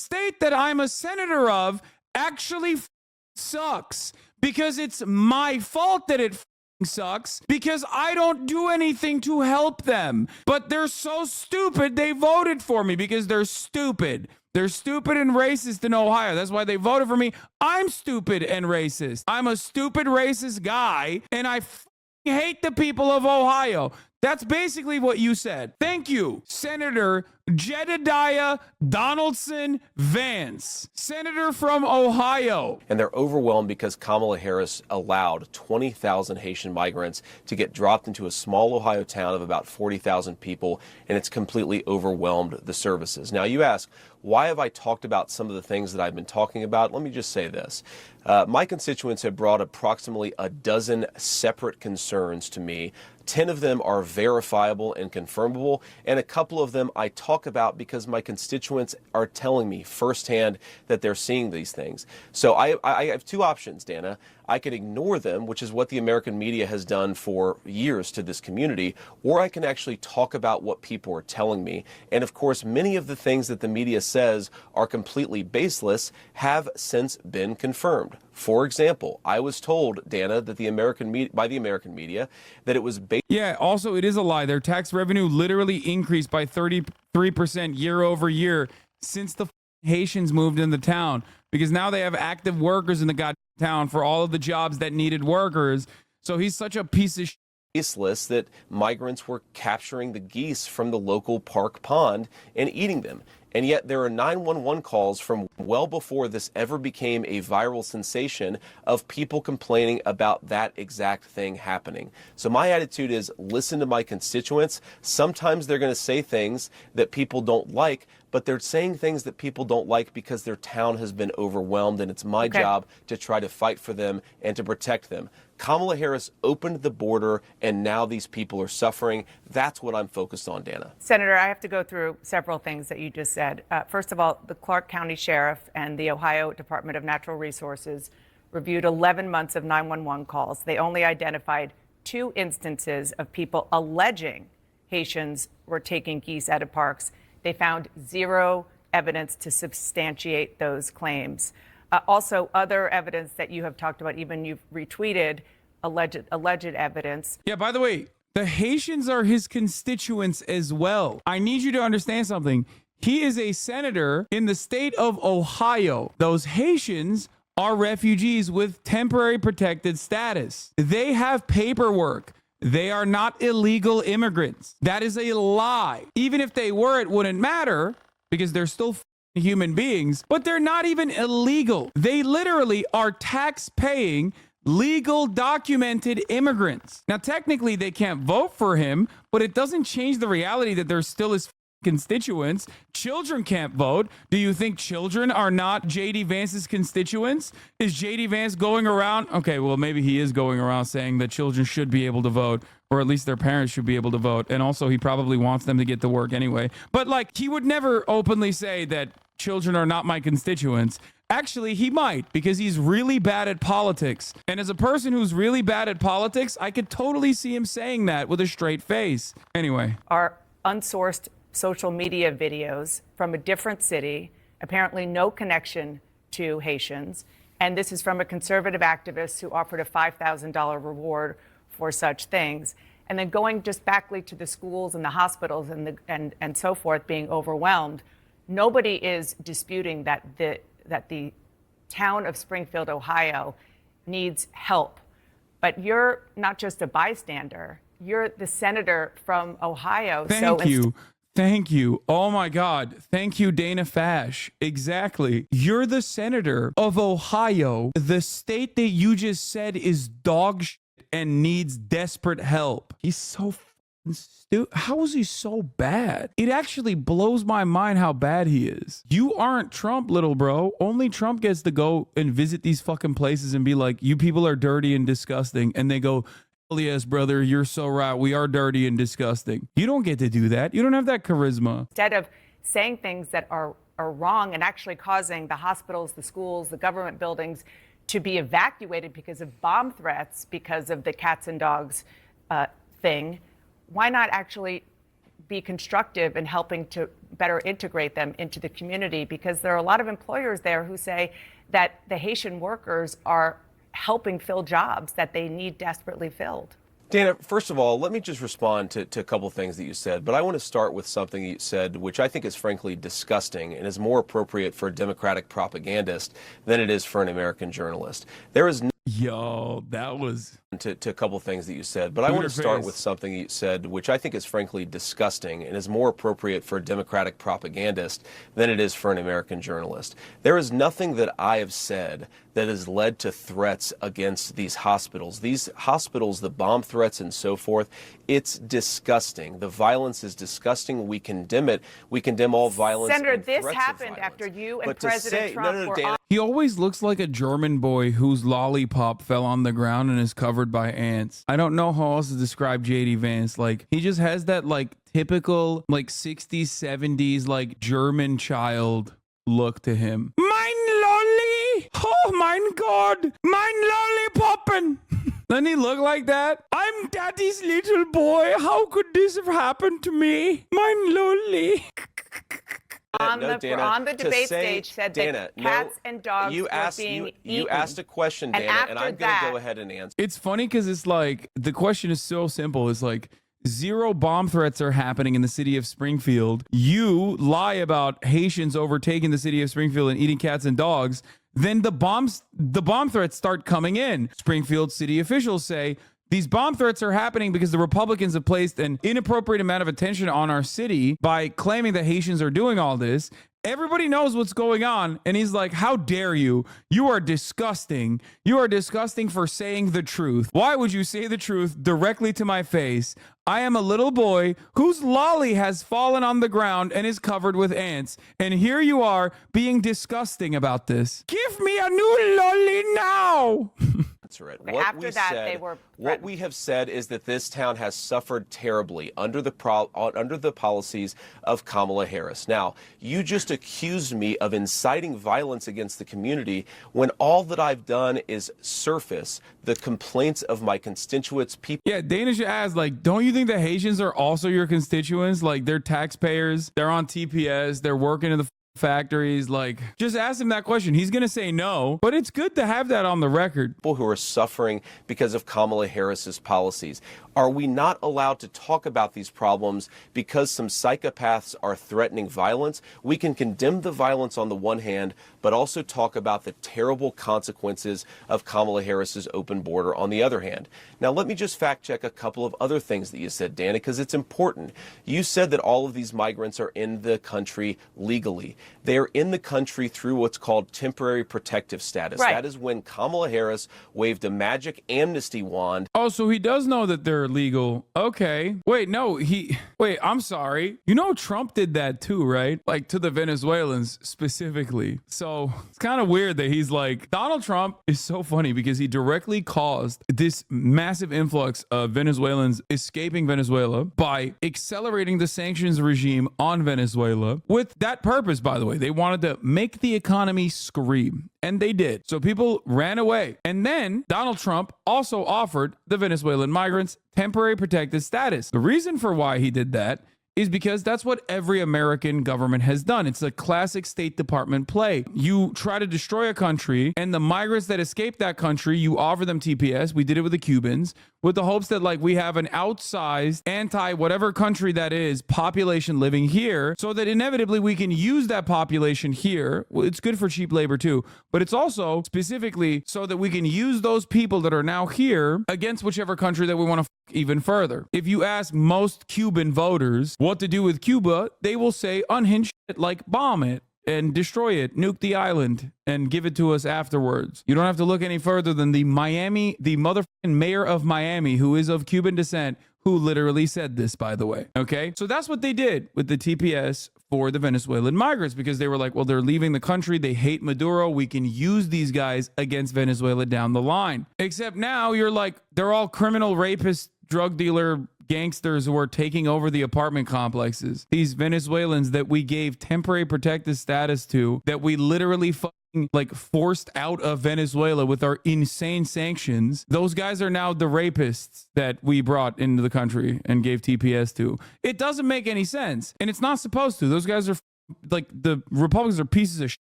state that I'm a senator of actually sucks because it's my fault that it sucks because I don't do anything to help them. But they're so stupid, they voted for me because they're stupid. They're stupid and racist in Ohio. That's why they voted for me. I'm stupid and racist. I'm a stupid, racist guy, and I hate the people of Ohio. That's basically what you said. Thank you, Senator Jedediah Donaldson Vance, senator from Ohio. And they're overwhelmed because Kamala Harris allowed 20,000 Haitian migrants to get dropped into a small Ohio town of about 40,000 people, and it's completely overwhelmed the services. Now, you ask, why have I talked about some of the things that I've been talking about? Let me just say this. My constituents have brought approximately a dozen separate concerns to me. 10 of them are verifiable and confirmable, and a couple of them I talk about because my constituents are telling me firsthand that they're seeing these things. So I have two options, Dana. I can ignore them, which is what the American media has done for years to this community, or I can actually talk about what people are telling me. And of course, many of the things that the media says are completely baseless have since been confirmed. For example, I was told, Dana, that by the American media that it was Yeah, also, it is a lie. Their tax revenue literally increased by 33% year over year since the Haitians moved into town, because now they have active workers in the goddamn town for all of the jobs that needed workers. So he's such a piece of baseless that migrants were capturing the geese from the local park pond and eating them. And yet there are 911 calls from well before this ever became a viral sensation of people complaining about that exact thing happening. So my attitude is listen to my constituents. Sometimes they're going to say things that people don't like, but they're saying things that people don't like because their town has been overwhelmed, and it's my job to try to fight for them and to protect them. Kamala Harris opened the border, and now these people are suffering. That's what I'm focused on, Dana. Senator, I have to go through several things that you just said. First of all, the Clark County Sheriff and the Ohio Department of Natural Resources reviewed 11 months of 911 calls. They only identified 2 instances of people alleging Haitians were taking geese out of parks. They found 0 evidence to substantiate those claims. Also, other evidence that you have talked about, even you've retweeted alleged evidence. Yeah, by the way, the Haitians are his constituents as well. I need you to understand something. He is a senator in the state of Ohio. Those Haitians are refugees with temporary protected status. They have paperwork. They are not illegal immigrants. That is a lie. Even if they were, it wouldn't matter because they're still human beings, but they're not even illegal. They literally are tax-paying, legal, documented immigrants. Now, technically, they can't vote for him, but it doesn't change the reality that they're still his constituents. Children can't vote. Do you think children are not J.D. Vance's constituents? Is J.D. Vance going around? Okay, well, maybe he is going around saying that children should be able to vote, or at least their parents should be able to vote. And also, he probably wants them to get to work anyway. But like, he would never openly say that children are not my constituents. Actually, he might, because he's really bad at politics. And as a person who's really bad at politics, I could totally see him saying that with a straight face. Anyway. Our unsourced social media videos from a different city, apparently no connection to Haitians. And this is from a conservative activist who offered a $5,000 reward for such things. And then going just backly to the schools and the hospitals and so forth being overwhelmed. Nobody is disputing that the town of Springfield, Ohio needs help. But you're not just a bystander, you're the senator from Ohio. Thank you. Thank you. Oh my God. Thank you, Dana Fash. Exactly. You're the senator of Ohio, the state that you just said is dog shit and needs desperate help. He's so stupid. How is he so bad? It actually blows my mind how bad he is. You aren't Trump, little bro. Only Trump gets to go and visit these fucking places and be like, you people are dirty and disgusting. And they go, hell yes, brother, you're so right. We are dirty and disgusting. You don't get to do that. You don't have that charisma. Instead of saying things that are wrong and actually causing the hospitals, the schools, the government buildings to be evacuated because of bomb threats, because of the cats and dogs thing, why not actually be constructive in helping to better integrate them into the community, because there are a lot of employers there who say that the Haitian workers are helping fill jobs that they need desperately filled. Dana, first of all, let me just respond to a couple of things that you said, but I want to start with something you said, which I think is frankly disgusting and is more appropriate for a Democratic propagandist than it is for an American journalist. There is Yo, that was to a couple of things that you said, but I want to start with something you said, which I think is frankly disgusting and is more appropriate for a Democratic propagandist than it is for an American journalist. There is nothing that I have said that has led to threats against these hospitals. These hospitals, the bomb threats and so forth, it's disgusting. The violence is disgusting. We condemn it. We condemn all violence. Senator, this happened after you and President Trump were on. He always looks like a German boy whose lollipop fell on the ground and is covered by ants. I don't know how else to describe JD Vance. Like, he just has that like typical like 60s, 70s like German child look to him. Mein lolly! Oh mein God! Mein lollipoppen! Doesn't he look like that? I'm daddy's little boy. How could this have happened to me? Mein lolly. On the debate stage said that cats and dogs were being eaten. You asked a question, Dana, and I'm going to go ahead and answer. It's funny because it's like, the question is so simple. It's like, 0 bomb threats are happening in the city of Springfield. You lie about Haitians overtaking the city of Springfield and eating cats and dogs. Then the bomb threats start coming in. Springfield city officials say, these bomb threats are happening because the Republicans have placed an inappropriate amount of attention on our city by claiming that Haitians are doing all this. Everybody knows what's going on. And he's like, how dare you? You are disgusting. You are disgusting for saying the truth. Why would you say the truth directly to my face? I am a little boy whose lolly has fallen on the ground and is covered with ants. And here you are being disgusting about this. Give me a new lolly now. It. What we have said is that this town has suffered terribly under the policies of Kamala Harris. Now, you just accused me of inciting violence against the community when all that I've done is surface the complaints of my constituents. Yeah, Dana should ask, like, don't you think the Haitians are also your constituents? Like, they're taxpayers, they're on TPS, they're working in the factories. Like, just ask him that question. He's gonna say no, but it's good to have that on the record. People who are suffering because of Kamala Harris's policies. Are we not allowed to talk about these problems because some psychopaths are threatening violence? We can condemn the violence on the one hand, but also talk about the terrible consequences of Kamala Harris's open border on the other hand. Now, let me just fact check a couple of other things that you said, Dana, because it's important. You said that all of these migrants are in the country legally. They are in the country through what's called temporary protective status. Right. That is when Kamala Harris waved a magic amnesty wand. Oh, so he does know that they're legal. Okay. Wait, I'm sorry. You know, Trump did that too, right? Like, to the Venezuelans specifically. So it's kind of weird that he's like, Donald Trump is so funny because he directly caused this massive influx of Venezuelans escaping Venezuela by accelerating the sanctions regime on Venezuela with that purpose, by the way. They wanted to make the economy scream, and they did. So people ran away. And then Donald Trump also offered the Venezuelan migrants temporary protected status. The reason for why he did that is because that's what every American government has done. It's a classic State Department play. You try to destroy a country, and the migrants that escape that country, you offer them TPS. We did it with the Cubans, with the hopes that, like, we have an outsized anti-whatever country that is population living here, so that inevitably we can use that population here. Well, it's good for cheap labor too, but it's also specifically so that we can use those people that are now here against whichever country that we want to even further. If you ask most Cuban voters what to do with Cuba, they will say unhinged shit like bomb it and destroy it, nuke the island, and give it to us afterwards. You don't have to look any further than the motherfucking mayor of Miami, who is of Cuban descent, who literally said this, by the way. Okay? So that's what they did with the TPS for the Venezuelan migrants, because they were like, well, they're leaving the country. They hate Maduro. We can use these guys against Venezuela down the line. Except now you're like, they're all criminal rapists, drug dealer gangsters who are taking over the apartment complexes. These Venezuelans that we gave temporary protected status to, that we literally like forced out of Venezuela with our insane sanctions. Those guys are now the rapists that we brought into the country and gave TPS to. It doesn't make any sense. And it's not supposed to. Those guys are like, the Republicans are pieces of shit.